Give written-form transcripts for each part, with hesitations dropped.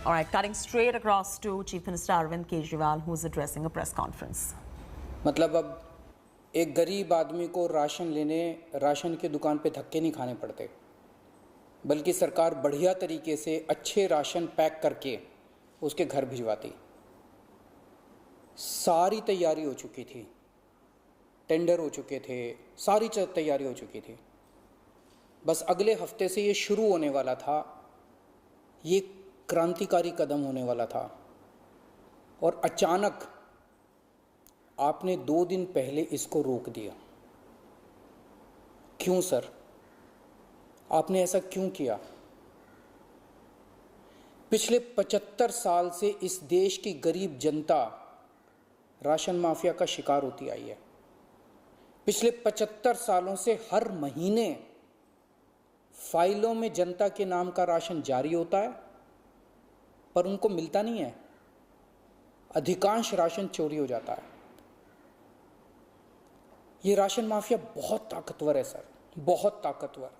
All right, cutting straight across to Chief Minister Arvind Kejriwal, who's addressing a press conference. मतलब अब एक गरीब आदमी को राशन लेने राशन की दुकान पे धक्के नहीं खाने पड़ते, बल्कि सरकार बढ़िया तरीके से अच्छे राशन पैक करके उसके घर भिजवाती। सारी तैयारी हो चुकी थी, टेंडर हो चुके थे, सारी तैयारी हो चुकी थी। बस अगले हफ्ते से ये शुरू होने वाला था, ये क्रांतिकारी कदम होने वाला था। और अचानक आपने 2 दिन पहले इसको रोक दिया। क्यों सर? आपने ऐसा क्यों किया? पिछले 75 साल से इस देश की गरीब जनता राशन माफिया का शिकार होती आई है। पिछले 75 सालों से हर महीने फाइलों में जनता के नाम का राशन जारी होता है, पर उनको मिलता नहीं है। अधिकांश राशन चोरी हो जाता है। ये राशन माफिया बहुत ताकतवर है सर, बहुत ताकतवर।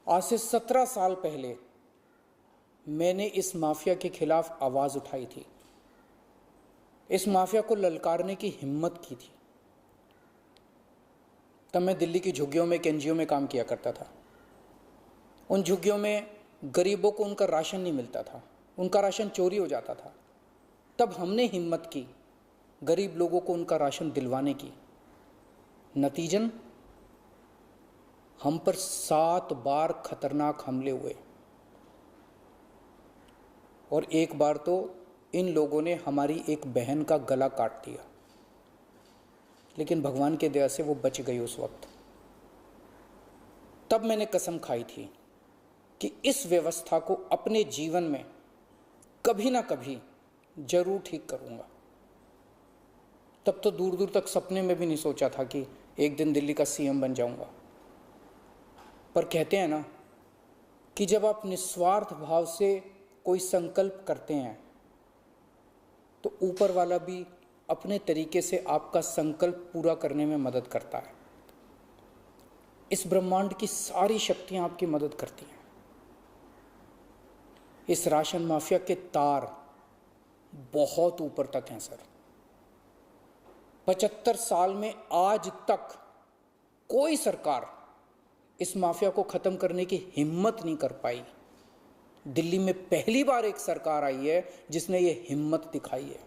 आज से 17 साल पहले मैंने इस माफिया के खिलाफ आवाज उठाई थी, इस माफिया को ललकारने की हिम्मत की थी। तब मैं दिल्ली की झुग्गियों में, एक एनजीओ में काम किया करता था। उन झुग्गियों में गरीबों को उनका राशन नहीं मिलता था, उनका राशन चोरी हो जाता था। तब हमने हिम्मत की गरीब लोगों को उनका राशन दिलवाने की। नतीजन हम पर 7 बार खतरनाक हमले हुए, और एक बार तो इन लोगों ने हमारी एक बहन का गला काट दिया, लेकिन भगवान के दया से वो बच गई उस वक्त। तब मैंने कसम खाई थी कि इस व्यवस्था को अपने जीवन में कभी ना कभी जरूर ठीक करूंगा। तब तो दूर दूर तक सपने में भी नहीं सोचा था कि एक दिन दिल्ली का सीएम बन जाऊंगा। पर कहते हैं ना कि जब आप निस्वार्थ भाव से कोई संकल्प करते हैं तो ऊपर वाला भी अपने तरीके से आपका संकल्प पूरा करने में मदद करता है। इस ब्रह्मांड की सारी शक्तियां आपकी मदद करती हैं। इस राशन माफिया के तार बहुत ऊपर तक हैं सर। 75 साल में आज तक कोई सरकार इस माफिया को खत्म करने की हिम्मत नहीं कर पाई। दिल्ली में पहली बार एक सरकार आई है जिसने ये हिम्मत दिखाई है।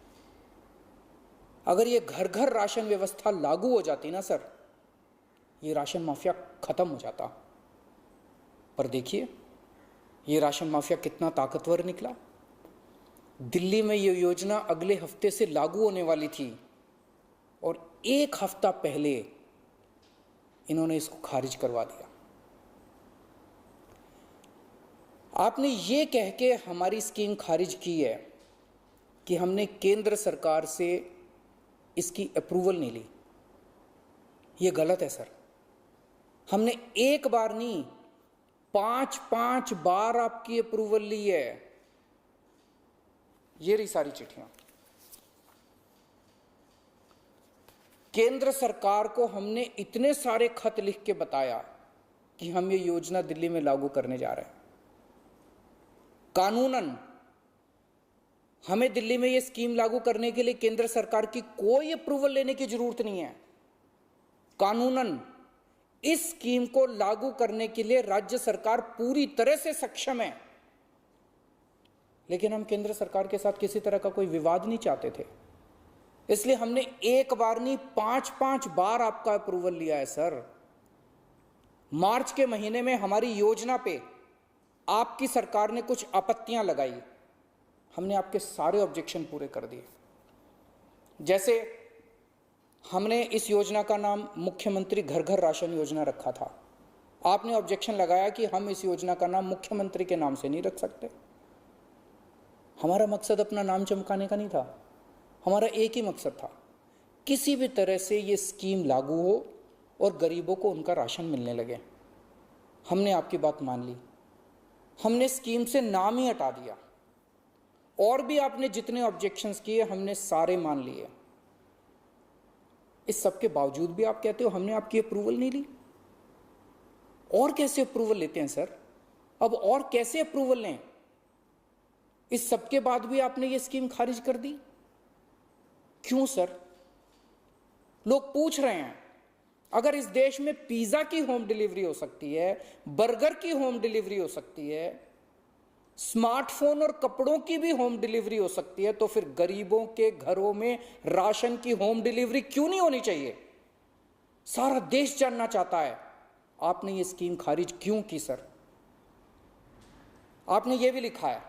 अगर ये घर घर राशन व्यवस्था लागू हो जाती ना सर, ये राशन माफिया खत्म हो जाता। पर देखिए ये राशन माफिया कितना ताकतवर निकला। दिल्ली में ये योजना अगले हफ्ते से लागू होने वाली थी और 1 हफ्ता पहले इन्होंने इसको खारिज करवा दिया। आपने ये कह के हमारी स्कीम खारिज की है कि हमने केंद्र सरकार से इसकी अप्रूवल नहीं ली। ये गलत है सर। हमने एक बार नहीं, 5 बार आपकी अप्रूवल ली है। ये रही सारी चिट्ठियां। केंद्र सरकार को हमने इतने सारे खत लिख के बताया कि हम ये योजना दिल्ली में लागू करने जा रहे हैं। कानूनन हमें दिल्ली में ये स्कीम लागू करने के लिए केंद्र सरकार की कोई अप्रूवल लेने की जरूरत नहीं है। कानूनन इस स्कीम को लागू करने के लिए राज्य सरकार पूरी तरह से सक्षम है। लेकिन हम केंद्र सरकार के साथ किसी तरह का कोई विवाद नहीं चाहते थे, इसलिए हमने एक बार नहीं 5 बार आपका अप्रूवल लिया है सर। मार्च के महीने में हमारी योजना पे आपकी सरकार ने कुछ आपत्तियां लगाई, हमने आपके सारे ऑब्जेक्शन पूरे कर दिए। जैसे हमने इस योजना का नाम मुख्यमंत्री घर घर राशन योजना रखा था। आपने ऑब्जेक्शन लगाया कि हम इस योजना का नाम मुख्यमंत्री के नाम से नहीं रख सकते। हमारा मकसद अपना नाम चमकाने का नहीं था, हमारा एक ही मकसद था, किसी भी तरह से ये स्कीम लागू हो और गरीबों को उनका राशन मिलने लगे। हमने आपकी बात मान ली, हमने स्कीम से नाम ही हटा दिया, और भी आपने जितने ऑब्जेक्शंस किए हमने सारे मान लिए। इस सब के बावजूद भी आप कहते हो हमने आपकी अप्रूवल नहीं ली। और कैसे अप्रूवल लेते हैं सर? अब और कैसे अप्रूवल लें? इस सबके बाद भी आपने ये स्कीम खारिज कर दी, क्यों सर? लोग पूछ रहे हैं, अगर इस देश में पिज्जा की होम डिलीवरी हो सकती है, बर्गर की होम डिलीवरी हो सकती है, स्मार्टफोन और कपड़ों की भी होम डिलीवरी हो सकती है, तो फिर गरीबों के घरों में राशन की होम डिलीवरी क्यों नहीं होनी चाहिए? सारा देश जानना चाहता है आपने ये स्कीम खारिज क्यों की सर? आपने ये भी लिखा है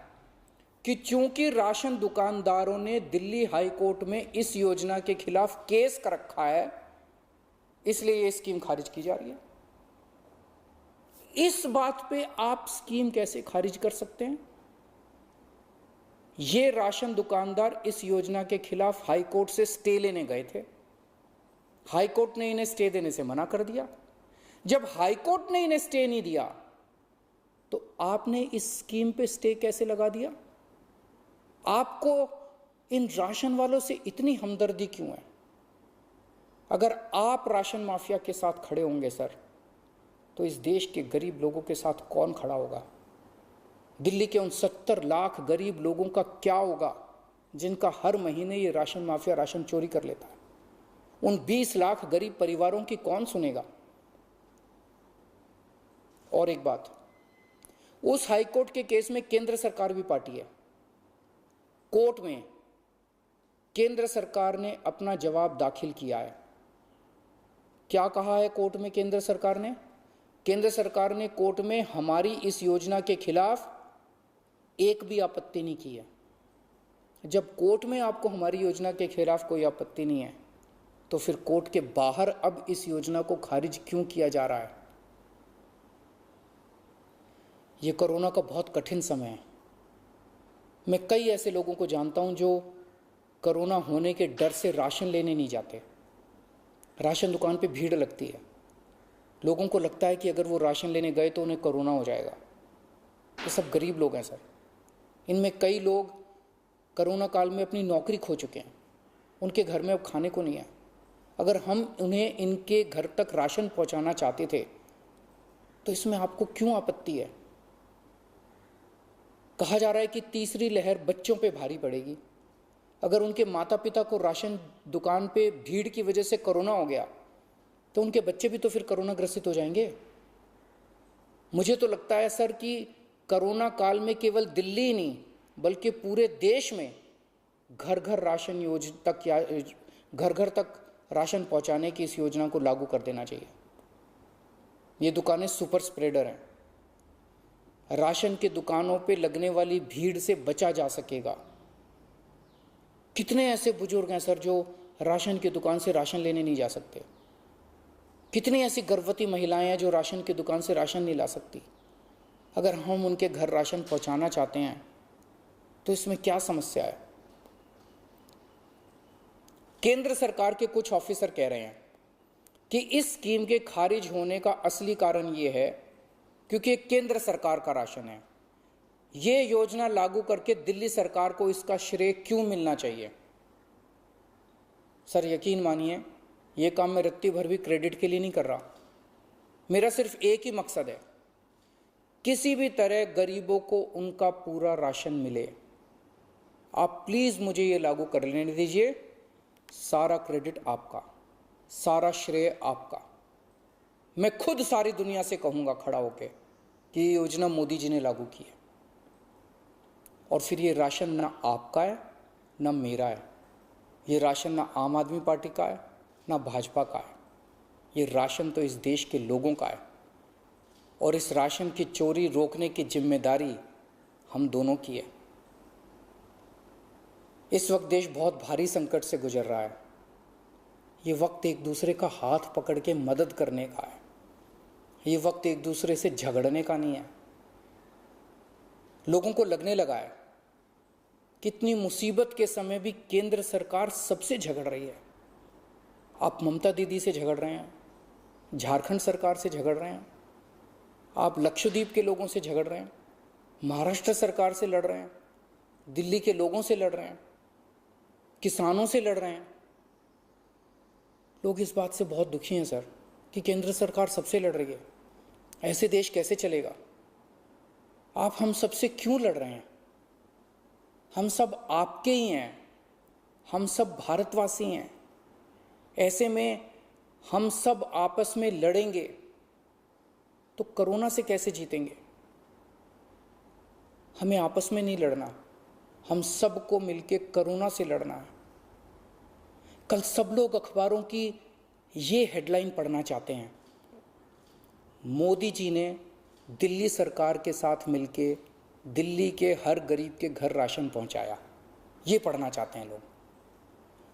कि चूंकि राशन दुकानदारों ने दिल्ली हाई कोर्ट में इस योजना के खिलाफ केस कर रखा है, इसलिए ये स्कीम खारिज की जा रही है। इस बात पे आप स्कीम कैसे खारिज कर सकते हैं? ये राशन दुकानदार इस योजना के खिलाफ हाई कोर्ट से स्टे लेने गए थे। हाई कोर्ट ने इन्हें स्टे देने से मना कर दिया। जब हाई कोर्ट ने इन्हें स्टे नहीं दिया, तो आपने इस स्कीम पे स्टे कैसे लगा दिया? आपको इन राशन वालों से इतनी हमदर्दी क्यों है? अगर आप राशन माफिया के साथ खड़े होंगे सर, तो इस देश के गरीब लोगों के साथ कौन खड़ा होगा? दिल्ली के उन 70 लाख गरीब लोगों का क्या होगा जिनका हर महीने ये राशन माफिया राशन चोरी कर लेता है? उन 20 लाख गरीब परिवारों की कौन सुनेगा? और एक बात, उस हाईकोर्ट के केस में केंद्र सरकार भी पार्टी है। कोर्ट में केंद्र सरकार ने अपना जवाब दाखिल किया है। क्या कहा है कोर्ट में केंद्र सरकार ने? केंद्र सरकार ने कोर्ट में हमारी इस योजना के खिलाफ एक भी आपत्ति नहीं की है। जब कोर्ट में आपको हमारी योजना के खिलाफ कोई आपत्ति नहीं है, तो फिर कोर्ट के बाहर अब इस योजना को खारिज क्यों किया जा रहा है? ये कोरोना का बहुत कठिन समय है। मैं कई ऐसे लोगों को जानता हूं जो कोरोना होने के डर से राशन लेने नहीं जाते। राशन दुकान पे भीड़ लगती है। लोगों को लगता है कि अगर वो राशन लेने गए तो उन्हें कोरोना हो जाएगा। ये सब गरीब लोग हैं सर। इनमें कई लोग कोरोना काल में अपनी नौकरी खो चुके हैं। उनके घर में अब खाने को नहीं है। अगर हम उन्हें इनके घर तक राशन पहुंचाना चाहते थे, तो इसमें आपको क्यों आपत्ति है? कहा जा रहा है कि तीसरी लहर बच्चों पे भारी पड़ेगी। अगर उनके माता पिता को राशन दुकान पे भीड़ की वजह से कोरोना हो गया, तो उनके बच्चे भी तो फिर कोरोना ग्रसित हो जाएंगे। मुझे तो लगता है सर कि कोरोना काल में केवल दिल्ली ही नहीं, बल्कि पूरे देश में घर घर राशन योजना तक या घर घर तक राशन पहुंचाने की इस योजना को लागू कर देना चाहिए। ये दुकानें सुपर स्प्रेडर हैं। राशन की दुकानों पे लगने वाली भीड़ से बचा जा सकेगा। कितने ऐसे बुजुर्ग हैं सर जो राशन की दुकान से राशन लेने नहीं जा सकते? कितनी ऐसी गर्भवती महिलाएं हैं जो राशन की दुकान से राशन नहीं ला सकती? अगर हम उनके घर राशन पहुंचाना चाहते हैं, तो इसमें क्या समस्या है? केंद्र सरकार के कुछ ऑफिसर कह रहे हैं कि इस स्कीम के खारिज होने का असली कारण यह है क्योंकि केंद्र सरकार का राशन है। ये योजना लागू करके दिल्ली सरकार को इसका श्रेय क्यों मिलना चाहिए? सर यकीन मानिए, ये काम मैं रत्ती भर भी क्रेडिट के लिए नहीं कर रहा। मेरा सिर्फ एक ही मकसद है, किसी भी तरह गरीबों को उनका पूरा राशन मिले। आप प्लीज मुझे ये लागू कर लेने दीजिए। सारा क्रेडिट आपका, सारा श्रेय आपका। मैं खुद सारी दुनिया से कहूंगा खड़ा होके कि ये योजना मोदी जी ने लागू की है। और फिर ये राशन ना आपका है ना मेरा है। ये राशन ना आम आदमी पार्टी का है ना भाजपा का है। ये राशन तो इस देश के लोगों का है। और इस राशन की चोरी रोकने की जिम्मेदारी हम दोनों की है। इस वक्त देश बहुत भारी संकट से गुजर रहा है। ये वक्त एक दूसरे का हाथ पकड़ के मदद करने का है। ये वक्त एक दूसरे से झगड़ने का नहीं है। लोगों को लगने लगा है कितनी मुसीबत के समय भी केंद्र सरकार सबसे झगड़ रही है। आप ममता दीदी से झगड़ रहे हैं, झारखंड सरकार से झगड़ रहे हैं, आप लक्षद्वीप के लोगों से झगड़ रहे हैं, महाराष्ट्र सरकार से लड़ रहे हैं, दिल्ली के लोगों से लड़ रहे हैं, किसानों से लड़ रहे हैं। लोग इस बात से बहुत दुखी हैं सर कि केंद्र सरकार सबसे लड़ रही है। ऐसे देश कैसे चलेगा? आप हम सबसे क्यों लड़ रहे हैं? हम सब आपके ही हैं, हम सब भारतवासी हैं। ऐसे में हम सब आपस में लड़ेंगे तो कोरोना से कैसे जीतेंगे? हमें आपस में नहीं लड़ना, हम सबको मिलके कोरोना से लड़ना है। कल सब लोग अखबारों की ये हेडलाइन पढ़ना चाहते हैं, मोदी जी ने दिल्ली सरकार के साथ मिलके दिल्ली के हर गरीब के घर राशन पहुंचाया। ये पढ़ना चाहते हैं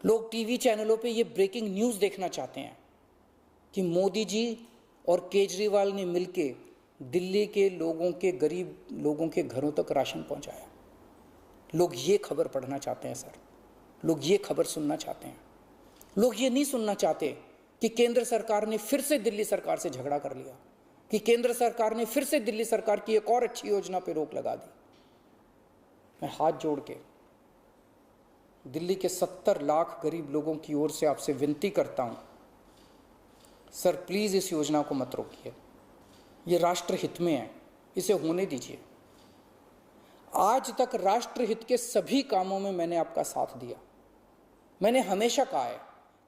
लोग टीवी चैनलों पे ये ब्रेकिंग न्यूज़ देखना चाहते हैं कि मोदी जी और केजरीवाल ने मिलके दिल्ली के लोगों के गरीब लोगों के घरों तक राशन पहुंचाया। लोग ये खबर पढ़ना चाहते हैं सर, लोग ये खबर सुनना चाहते हैं। लोग ये नहीं सुनना चाहते कि केंद्र सरकार ने फिर से दिल्ली सरकार से झगड़ा कर लिया, कि केंद्र सरकार ने फिर से दिल्ली सरकार की एक और अच्छी योजना पर रोक लगा दी। मैं हाथ जोड़ के दिल्ली के 70 लाख गरीब लोगों की ओर से आपसे विनती करता हूं, सर प्लीज़ इस योजना को मत रोकिए, ये राष्ट्र हित में है, इसे होने दीजिए। आज तक राष्ट्र हित के सभी कामों में मैंने आपका साथ दिया। मैंने हमेशा कहा है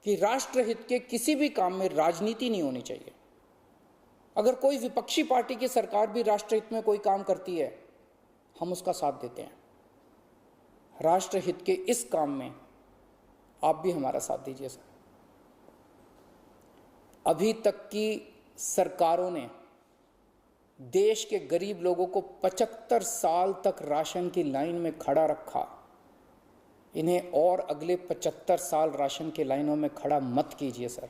कि राष्ट्र हित के किसी भी काम में राजनीति नहीं होनी चाहिए। अगर कोई विपक्षी पार्टी की सरकार भी राष्ट्र हित में कोई काम करती है, हम उसका साथ देते हैं। राष्ट्र हित के इस काम में आप भी हमारा साथ दीजिए सर। अभी तक की सरकारों ने देश के गरीब लोगों को 75 साल तक राशन की लाइन में खड़ा रखा। इन्हें और अगले 75 साल राशन की लाइनों में खड़ा मत कीजिए सर,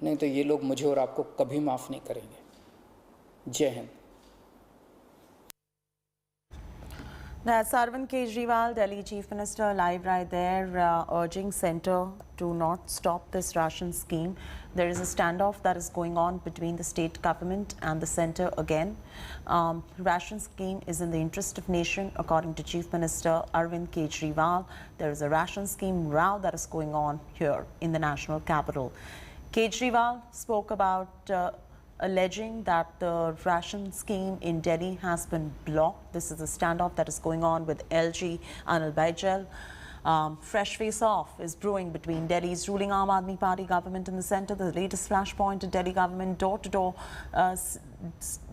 नहीं तो ये लोग मुझे और आपको कभी माफ नहीं करेंगे। जय Hind. That's Arvind Kejriwal, Delhi Chief Minister, live right there, urging centre to not stop this ration scheme. There is a standoff that is going on between the state government and the centre again. Ration scheme is in the interest of nation, according to Chief Minister Arvind Kejriwal. There is a ration scheme row that is going on here in the national capital. Kejriwal spoke about alleging that the ration scheme in Delhi has been blocked. This is a standoff that is going on with LG Anil Baijal. Fresh face-off is brewing between Delhi's ruling Aam Aadmi Party government and the centre. The latest flashpoint to Delhi government door-to-door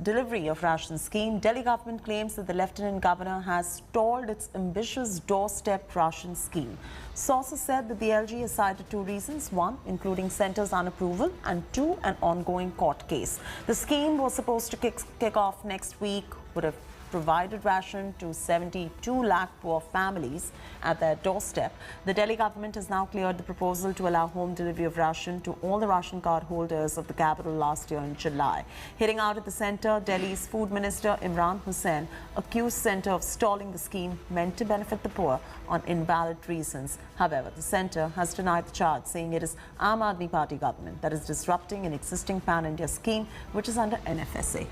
delivery of ration scheme. Delhi government claims that the Lieutenant Governor has stalled its ambitious doorstep ration scheme. Sources said that the LG has cited two reasons: one, including centre's unapproval, and two, an ongoing court case. The scheme was supposed to kick off next week, would have provided ration to 72 lakh poor families at their doorstep. The Delhi government has now cleared the proposal to allow home delivery of ration to all the ration card holders of the capital last year in July. Hitting out at the centre, Delhi's Food Minister Imran Hussain accused centre of stalling the scheme meant to benefit the poor on invalid reasons. However, the centre has denied the charge, saying it is Aam Aadmi Party government that is disrupting an existing pan-India scheme which is under NFSA.